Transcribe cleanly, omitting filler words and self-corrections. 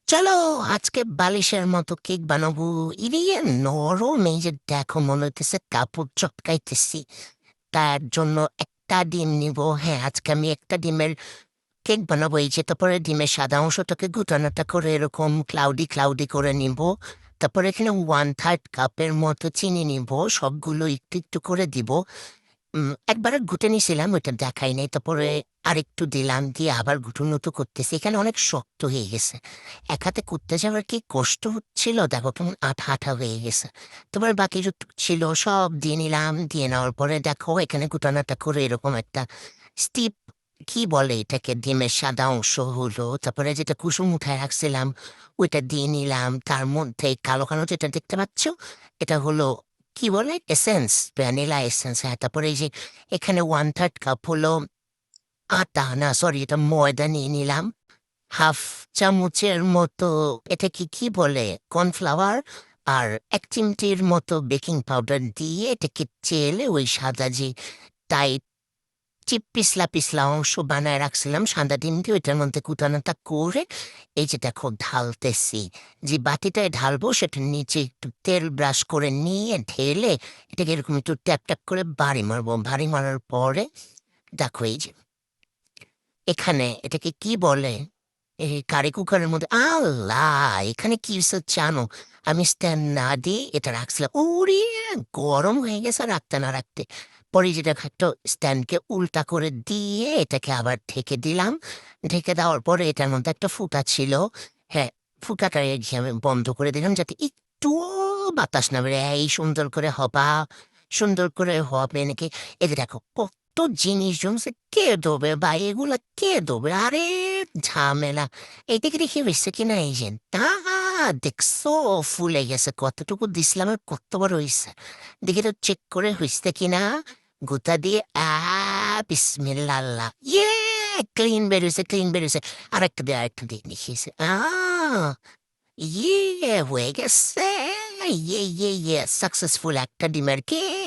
চলো আজকে বালিশের মতো কেক বানাবো। ইরিয়ে নরম, এই যে দেখো মনে হইতেছে কাপড় চটকাইতেছি। তার জন্য একটা ডিম নিব। হ্যাঁ, আজকে আমি একটা ডিমের কেক বানাবো। এই যে তারপরে ডিমের সাদা অংশটাকে গুটানোটা করে এরকম ক্লাউডি ক্লাউডি করে নিব। তারপরে এখানে 1/3 কাপের মতো চিনি নিব, সবগুলো একটু একটু করে দিব। একবারে ঘুটে নিছিলাম, ওইটা দেখাই নাই। তারপরে আরেকটু দিলাম, দিয়ে আবার ঘুটুনুটু করতেছি। এখানে অনেক শক্ত হয়ে গেছে, এক হাতে করতে যাওয়ার কি কষ্ট হচ্ছিল, দেখো কেমন আঠা আঠা হয়ে গেছে। তোমার বাকি যত ছিল সব দিয়ে নিলাম, দিয়ে নেওয়ার পরে দেখো এখানে ঘুটানাটা করে এরকম একটা স্টিপ, কি বলে এটাকে, ডিমের সাদা অংশ হলো। তারপরে যেটা কুসুম উঠায় রাখছিলাম ওইটা দিয়ে নিলাম। তার মধ্যে কালো কালো যেটা দেখতে পাচ্ছ, এটা হলো কি বলে এসেন্স, ভ্যানিলা এসেন্স। হ্যাঁ, তারপরে এই যে এখানে 1/3 কাপ হলো আটা, না সরি, এটা ময়দা নিয়ে নিলাম। হাফ চামচের মতো, এটা কি কি বলে, কর্নফ্লাওয়ার। আর 1 চিমটির মতো বেকিং পাউডার দিয়ে এটাকে চেলে ওই সাদা যে টাইট চিপ পিছলা পিছলা অংশ বানায় রাখছিলাম সাদা ডিম দিয়ে, ওইটার মধ্যে কুটানোটা করে এই যে দেখো ঢালতেছি। যে বাটিটায় ঢালবো সেটার নিচে একটু তেল ব্রাশ করে নিয়ে ঢেলে এটাকে এরকম একটু ট্যাপ ট্যাপ করে বাড়ি মারবো। বাড়ি মারার পরে দেখো এই যে এখানে এটাকে কি বলে, এই কারি কুকারের মধ্যে, আল্লাহ এখানে কি হচ্ছে জানো, আমি স্ট্যান্ড না দিয়ে এটা রাখছিলাম, ওরে গরম হয়ে গেছে রাখতে না রাখতে। পরে যেটা একটা স্ট্যান্ডকে উল্টা করে দিয়ে এটাকে আবার ঢেকে দিলাম। ঢেকে দেওয়ার পরে এটার মধ্যে একটা ফুটা ছিল। হ্যাঁ, ফুটাটা রেখে আমি বন্ধ করে দিলাম যাতে একটু বাতাস না বেরোয়। এই সুন্দর করে হবা, সুন্দর করে হবে নাকি। এই যে দেখো কত জিনিস জমছে, কে দেবে বা এগুলা কে দেবে, আরে ঝামেলা। এইদিকে দেখি হয়েছে কিনা, এই যে দেখছো ফুলে গেছে, কতটুকু দিছিলাম আর কত বড় হয়েছে, দেখি তো চেক করে হয়েছে কিনা। গোটা দিয়ে বিসমিল্লাহ আল্লাহ, ইয়ে ক্লিন বেরোছে, ক্লিন বেরোছে। আরেকটা দিয়ে দেখিয়েছে, ইয়ে হয়ে গেছে। ইয়ে ইয়ে ইয়ে সাকসেসফুল একটা ডিমের কেক।